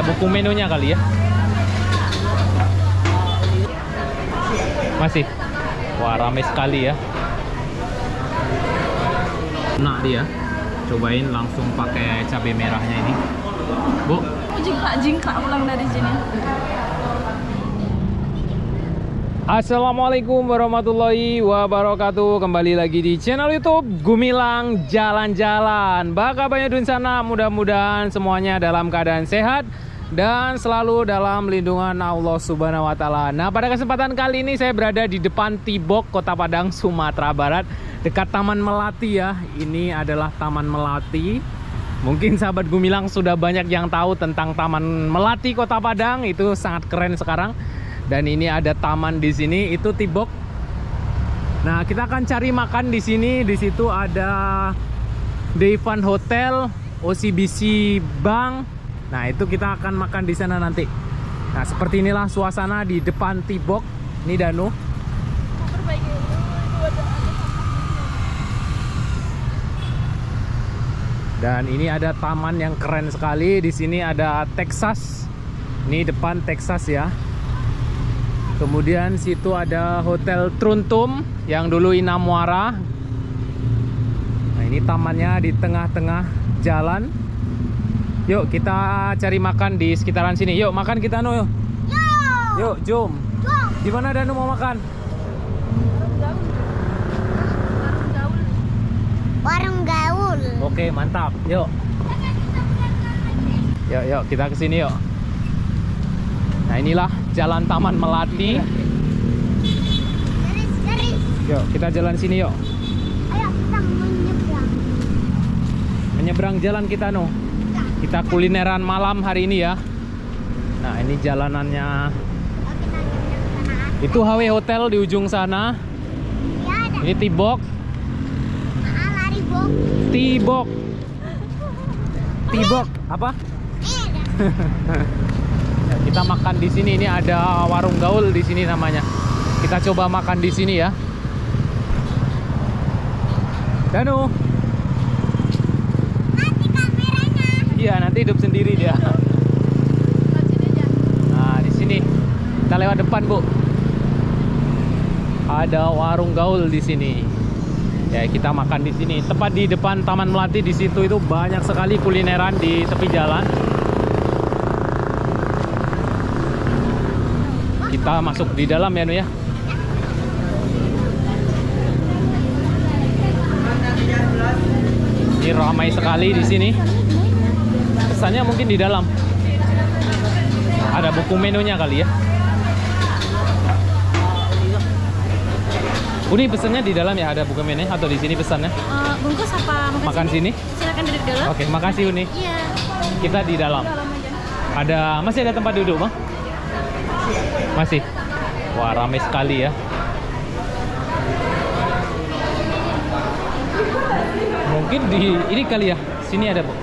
buku menunya kali ya. Masih. Wah, ramai sekali ya. Nah, dia cobain langsung pakai cabai merahnya ini. Bu. Jingkrak pulang dari sini. Assalamualaikum warahmatullahi wabarakatuh. Kembali lagi di channel YouTube Gumilang Jalan-Jalan. Baka banyak di sana, mudah-mudahan semuanya dalam keadaan sehat dan selalu dalam lindungan Allah Subhanahu wa taala. Nah, pada kesempatan kali ini saya berada di depan Tibok, Kota Padang, Sumatera Barat, dekat Taman Melati ya. Ini adalah Taman Melati. Mungkin sahabat Gumilang sudah banyak yang tahu tentang Taman Melati Kota Padang, itu sangat keren sekarang. Dan ini ada taman di sini, itu Tibok. Nah, kita akan cari makan di sini. Di situ ada Devan Hotel, OCBC Bank. Nah, itu kita akan makan di sana nanti. Nah, seperti inilah suasana di depan Tibok. Ini Danu. Dan ini ada taman yang keren sekali. Di sini ada Texas. Ini depan Texas ya. Kemudian situ ada Hotel Truntum yang dulu Ina Muara. Nah, ini tamannya di tengah-tengah jalan. Yuk kita cari makan di sekitaran sini. Yuk makan kita no. Yuk jom. Di mana Danu mau makan? Warung gaul. Oke, mantap. Yuk. Yuk kita ke sini yuk. Nah, inilah Jalan Taman Melati. Garis. Yuk, kita jalan sini yuk. Ayo kita menyeberang. Menyeberang jalan kita no. Kita kulineran malam hari ini ya. Nah, ini jalanannya. Itu HW Hotel di ujung sana. Ya ada. Ini Tibok. Lari bok. Tibok. Apa? Ya, kita makan di sini. Ini ada warung gaul di sini namanya. Kita coba makan di sini ya. Danu. Nanti kameranya. Iya, nanti hidup sendiri dia. Nah, di sini. Kita lewat depan, Bu. Ada warung gaul di sini. Ya, kita makan di sini. Tepat di depan Taman Melati, di situ itu banyak sekali kulineran di tepi jalan. Kita masuk di dalam ya, Nu ya. Ini ramai sekali di sini. Pesannya mungkin di dalam. Ada buku menunya kali ya. Ini pesannya di dalam ya, ada buku menu atau di sini pesannya? Bungkus apa Makan sini? Silakan duduk dulu. Oke, makasih Uni. Iya. Kita di dalam. Masih ada tempat duduk, Bang? Masih. Wah, ramai sekali ya. Mungkin di ini kali ya. Sini ada, Bu.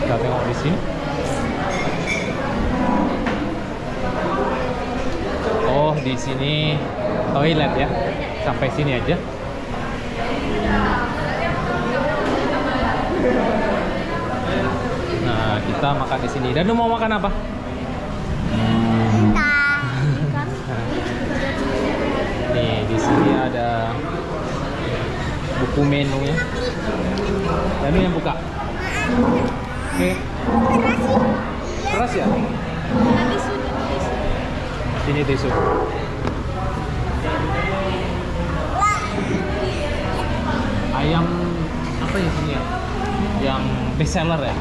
Kita tengok di sini. Oh, di sini toilet ya. Sampai sini aja. Nah, kita makan di sini. Dan lu mau makan apa? Nih, di sini ada buku menunya. Dan yang buka. Oke. Keras ya? Sini tisu. Ayam apa ya sini ya? Yang best seller ya?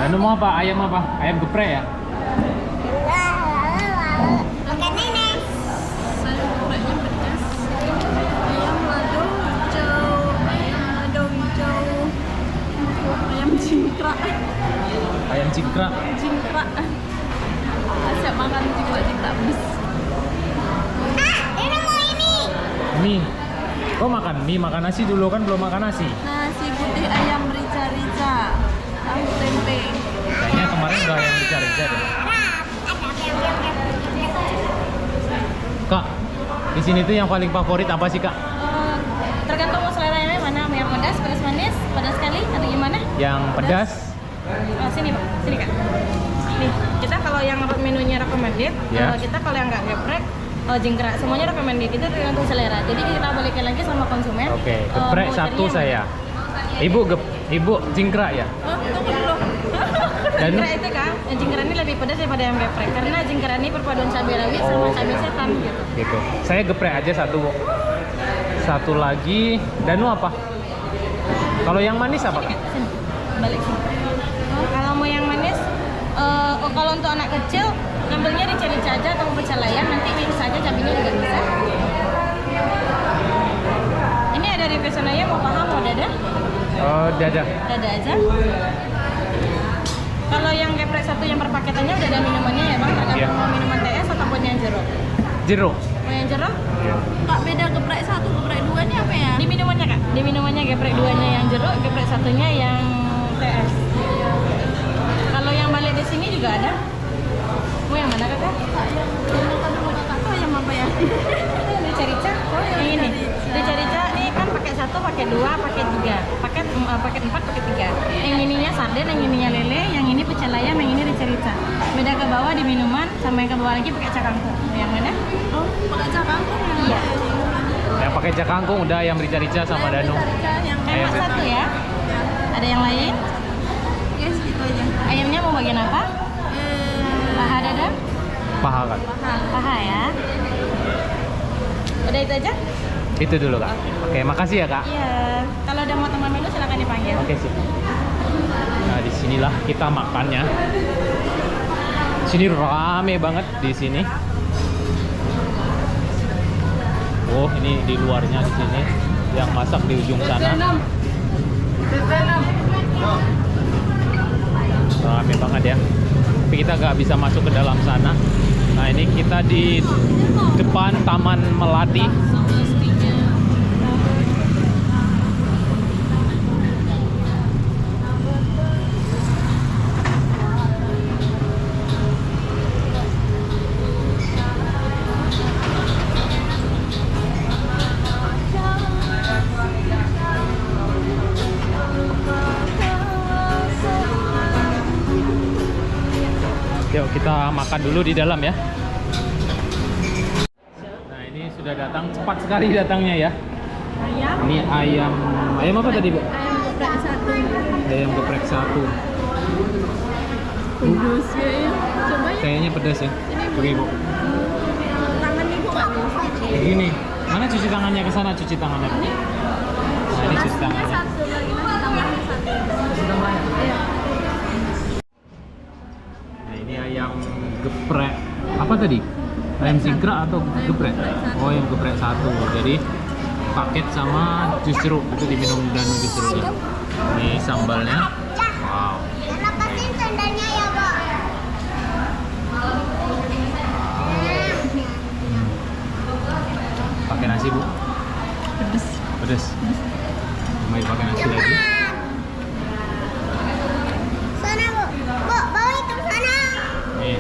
Dan mau apa? Ayam apa? Ayam geprek ya? Makan nenek. Ayam cingkrak. Ayam cingkrak. Siap makan cingkrak bis. Ini mau ini. Mie. Kok makan mie? Makan nasi dulu kan belum makan nasi. Nasi putih ayam rica-rica. Tahu tempe. Kayaknya kemarin udah ayam rica-rica deh. Kak, Di sini tuh yang paling favorit apa sih, Kak? Tergantung mau seleranya mana, mau yang pedas, pedas manis, pedas sekali, atau gimana? Yang pedas. Sini Pak, sini Kak. Nih, kita kalau yang menunya recommended, Ya. kita kalau yang nggak geprek, jingkrak, semuanya recommended, itu tergantung selera. Jadi kita balikin lagi sama konsumen. Oke, geprek mau satu cari yang saya. Ibu jingkrak ya? tunggu dulu. Dan- Jingkrak itu Kak, jingkrak ini lebih pedas daripada yang geprek, karena jingkrak ini perpaduan cabai rawit sama cabai setan gitu. Gitu. Saya geprek aja satu, Bu. Satu lagi, danu apa? Kalau yang manis apa? Sini, balik sini. Kalau mau yang manis, kalau untuk anak kecil, ngambilnya rica-rica aja atau pecelayan, nanti iris aja cabenya juga bisa. Ini ada revesonanya, mau paha, mau dada? Dada. Dada aja. Kalau yang geprek satu yang perpaketannya udah ada minumannya ya Bang, tergantung Iya. mau minuman TS ataupun yang jeruk. Jeruk. Mau yang jeruk? Kak, beda geprek satu, geprek dua ini apa ya? Di minumannya Kak, di minumannya geprek duanya yang jeruk, geprek satunya yang TS. Kalau yang balik di sini juga ada. Mau yang mana Kakak? Kak, yang apa ya? Rica-rica, yang ini. Rica-rica ini kan pakai satu, pakai dua, pakai tiga, paket 4, pakai 3. Yang ininya sarden, yang ininya lele, yang ini pecel ayam, yang ini rica-rica. Beda ke bawah di minuman, sama yang ke bawah lagi pakai cakangkung. Yang mana? Oh, pakai cakangkung ya? Iya. Yang pakai cakangkung udah, yang rica-rica sama danu. Yang Ayam. Hemat satu ya. Ada yang lain? yes, gitu aja. Ayamnya mau bagian apa? Paha dada? Paha, Kak. Paha ya. Udah itu aja? Itu dulu, Kak. Oke, makasih ya, Kak. Iya. Kalau udah mau tambah menu silakan dipanggil. Oke sih. Nah, disinilah kita makannya. Sini rame banget di sini. Oh, ini di luarnya di sini. Yang masak di ujung sana. Rame banget ya. Tapi kita nggak bisa masuk ke dalam sana. Nah, ini kita di depan Taman Melati. Yuk kita makan dulu di dalam ya. Nah, ini sudah datang, cepat sekali datangnya ya. Ayam. Ini ayam apa tadi, Bu? Ayam geprek satu. Ayam geprek satu. Pedas ya. Coba ya. Kayaknya pedas ya. Oke, Bu. Tangan ibu nggak bisa. Begini. Mana cuci tangannya, ke sana cuci tangannya, Bu. Nah, ini cuci tangannya. Satu lagi nasi tambahnya satu. Iya. Nah, ini ayam geprek. Apa tadi? Ayam jingkrak atau geprek? Oh, yang geprek satu. Jadi paket sama jus jeruk, itu diminum dan jus jeruknya. Ini sambalnya. Wow. Lepasin sendalnya ya, Pak. Pakai nasi, Bu. Pedes. Pedas. Mau pakai nasi lagi. Sana, Bu. Bu, bawa itu sana. Nih.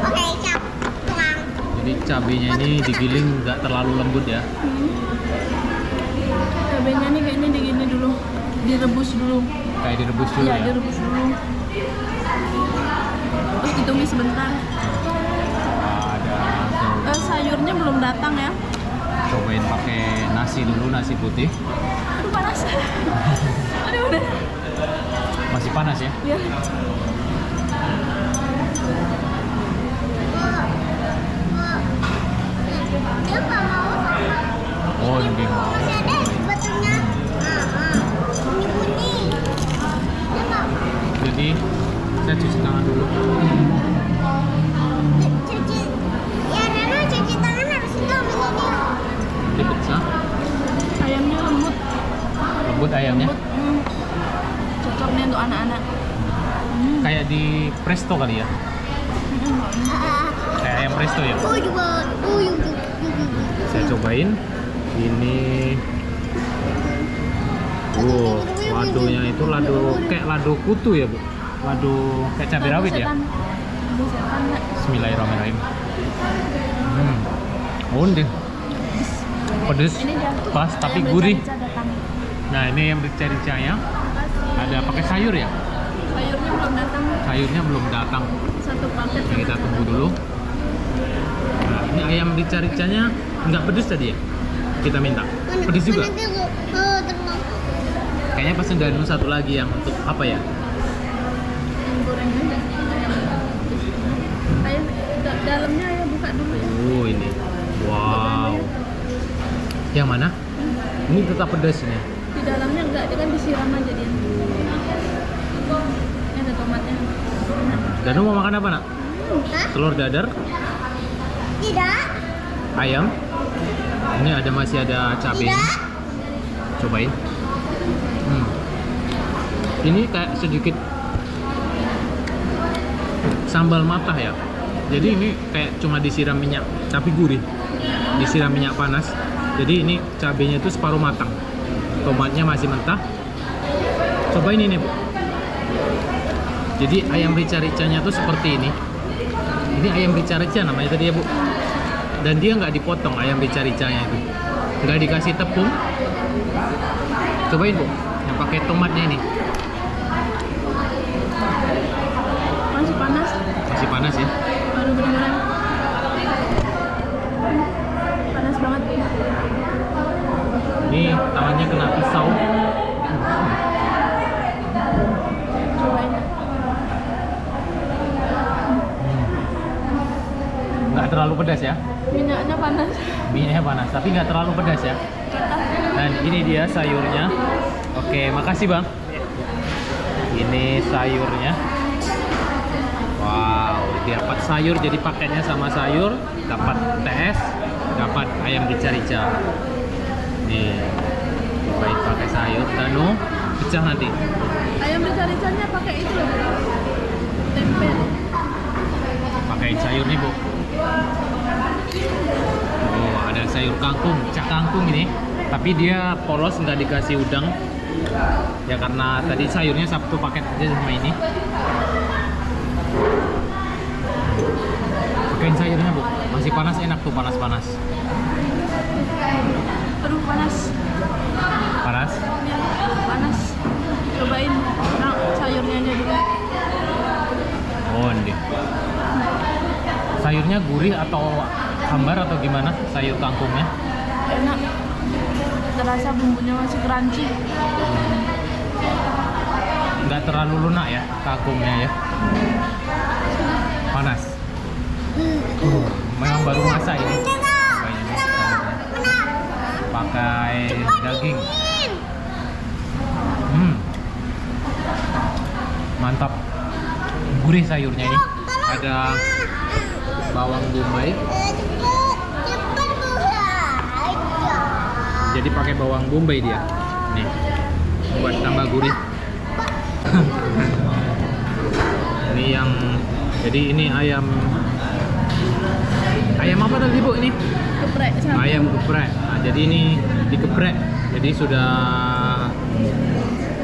Oke, cap. Tuang. Jadi cabenya ini digiling nggak terlalu lembut ya. Cabenya nih kayaknya digini dulu. Direbus dulu. Kayak direbus dulu Iya, ya. direbus dulu. Terus ditumis sebentar. Nah, ada Sayurnya belum datang ya. cobain pakai nasi dulu, nasi putih. Aduh, panas. Aduh, udah. Masih panas ya. Ya. Dia nggak mau sama. Oh, ini Masih ada sebetulnya. Bunyi-bunyi. Dia nggak mau. jadi saya cuci tangan dulu. Cuci. Ya, Nana cuci tangan harus ngambil ini. Dipecah. Ayamnya lembut. Lembut ayamnya. Cocok nih untuk anak-anak. Kayak di presto kali ya. Kayak ayam presto ya. Oh, juga. Oh, juga. Saya cobain. Ini ladonya itu lado kayak lado kutu ya, Bu. Lado kayak cabai rawit ya. Lado setan, Kak. Bismillahirrahmanirrahim. Oh, deh. Pedes, Ini dia. pas tapi Ayam gurih. rica datang. Nah ini yang rica-ricanya. Ada pakai sayur ya? Sayurnya belum datang. Sayurnya belum datang. Satu paket. Ini kita tunggu dulu. Nah, ini ayam rica-ricanya nggak pedes tadi ya? Kita minta. Pedes juga? Kayaknya pesen danu satu lagi yang untuk apa ya? Goreng aja. Ayam dalamnya ya buka dulu ya. Oh ini. Wow. Yang mana? Ini tetap pedas ini. Di dalamnya enggak, dia kan disiram aja dia. Ini ada tomatnya. Danu mau makan apa nak? Hah? Telur dadar, Tidak. ayam. Ini masih ada cabai. Tidak. Cobain. Ini kayak sedikit sambal matah ya. Jadi ini kayak cuma disiram minyak, tapi gurih. Disiram minyak panas. Jadi ini cabenya itu separuh matang. Tomatnya masih mentah. Cobain ini, Bu. Jadi ayam rica-ricanya tuh seperti ini. Ini ayam rica-rica namanya tadi ya, Bu. Dan dia nggak dipotong ayam rica-ricanya itu. Nggak dikasih tepung. Cobain, Bu. Yang pakai tomatnya ini. Masih panas. Masih panas ya. Baru benar-benar. Panas banget. Ini tangannya kena pisau. Cobain. Nggak terlalu pedas ya. Minyaknya panas. Minyaknya panas, tapi nggak terlalu pedas ya. Dan ini dia sayurnya. Oke, makasih Bang. Ini sayurnya. Wow, dapat sayur jadi paketnya sama sayur, dapat TS, dapat ayam rica-rica. Nih, cobain pakai sayur. Danu, pecah nanti. Ayam rica-ricanya pakai itu loh. Tempe. Pakai sayur nih, Bu. Oh, ada sayur kangkung, cak kangkung ini. Tapi dia polos, nggak dikasih udang. Ya karena tadi sayurnya satu paket aja sama ini. Pakain sayurnya, Bu. Masih panas, enak tuh panas-panas. Aduh panas. Panas? Ya, panas. Cobain. Nah, sayurnya aja dulu. Oh, ini. Sayurnya gurih atau hambar atau gimana? Sayur kangkungnya? Enak. Terasa bumbunya masih crunchy. Nggak terlalu lunak ya kangkungnya ya. Panas. Memang baru masak ini. Pakai daging. Mantap. Gurih sayurnya ini. Ada bawang bombay. Jadi pakai bawang bombay dia. Nih. Buat tambah gurih. Ini yang ini ayam apa tadi, Bu? Ini Geprek sama. ayam geprek. Nah, jadi ini digeprek. Jadi sudah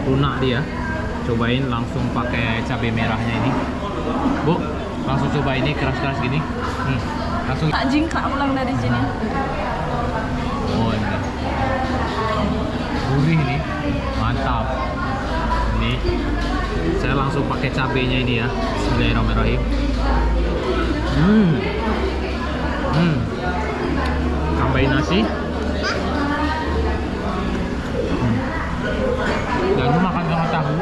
lunak dia. Cobain langsung pakai cabai merahnya ini. Bu, langsung coba ini keras-keras gini. Langsung. Tak jingkrak pulang dari sini. Oh, ini. Gurih nih. Mantap. Ini saya langsung pakai cabenya ini ya. Bismillahirrahmanirrahim. Tambahin nasi. Dan makan sama tahu.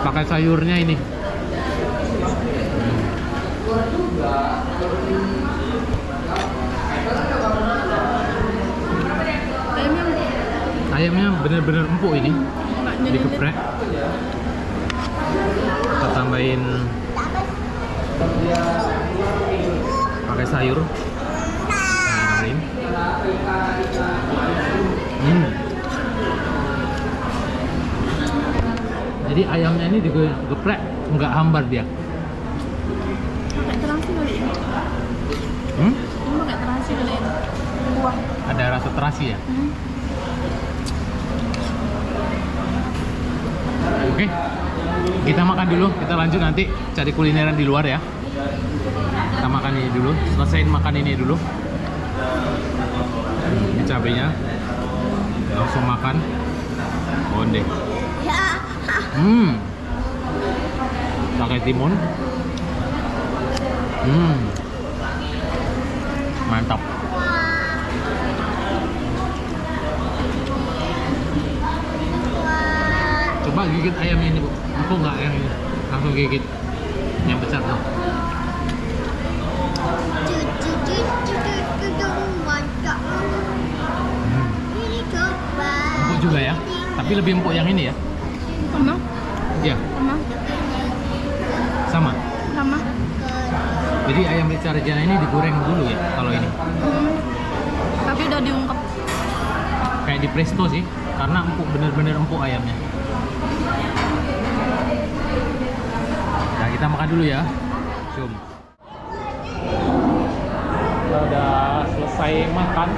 Pakai sayurnya ini. Ayamnya bener-bener empuk ini. Digeprek. Kita tambahin pakai sayur. Tambahin. Jadi ayamnya ini digeprek, nggak hambar dia. Pakai terasi kali ini. Ini pakai terasi kali ini. Kuah. Ada rasa terasi ya. Oke, kita makan dulu. Kita lanjut nanti cari kulineran di luar ya. Kita makan makan ini dulu, selesain makan ini dulu. Ini cabenya, langsung makan. Onde. Pakai timun. Mantap. Coba gigit ayam ini, Bu. Empuk nggak yang ini? Langsung gigit. Yang besar tuh. Empuk juga ya. Tapi lebih empuk yang ini ya. Sama? Iya. Sama? Sama. Sama? Jadi ayam rica rejana ini digoreng dulu ya kalau ini. Tapi udah diungkep. Kayak di presto sih, karena empuk, bener-bener empuk ayamnya. Nah, kita makan dulu ya. Cium. Kita udah selesai makan.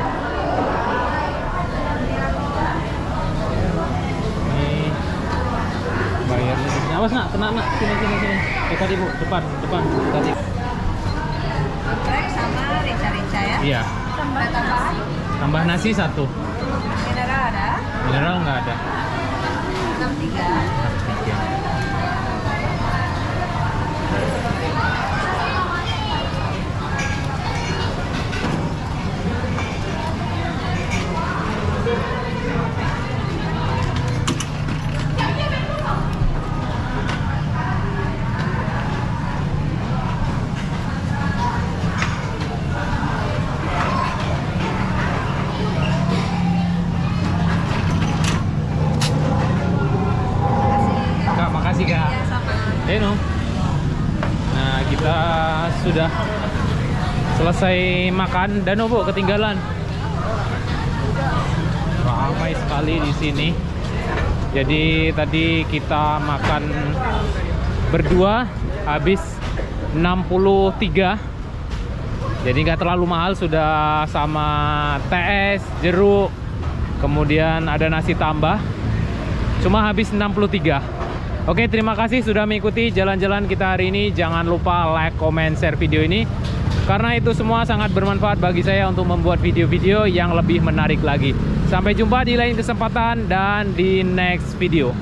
Ini bayarnya. Awas nak, kena nak. Sini. Tadi Bu, depan. Tadi. Sama rica-rica ya? Iya. Tambah tambahan? Tambah nasi 1. Mineral ada? Mineral nggak ada. 63. Kak, makasih Kak. Eno. Nah, kita sudah selesai makan. Dan Bu, ketinggalan. Ramai sekali di sini. Jadi tadi kita makan berdua habis 63. Jadi nggak terlalu mahal, sudah sama TS, jeruk, kemudian ada nasi tambah. Cuma habis 63. Oke, terima kasih sudah mengikuti jalan-jalan kita hari ini. Jangan lupa like, comment, share video ini, karena itu semua sangat bermanfaat bagi saya untuk membuat video-video yang lebih menarik lagi. Sampai jumpa di lain kesempatan dan di next video.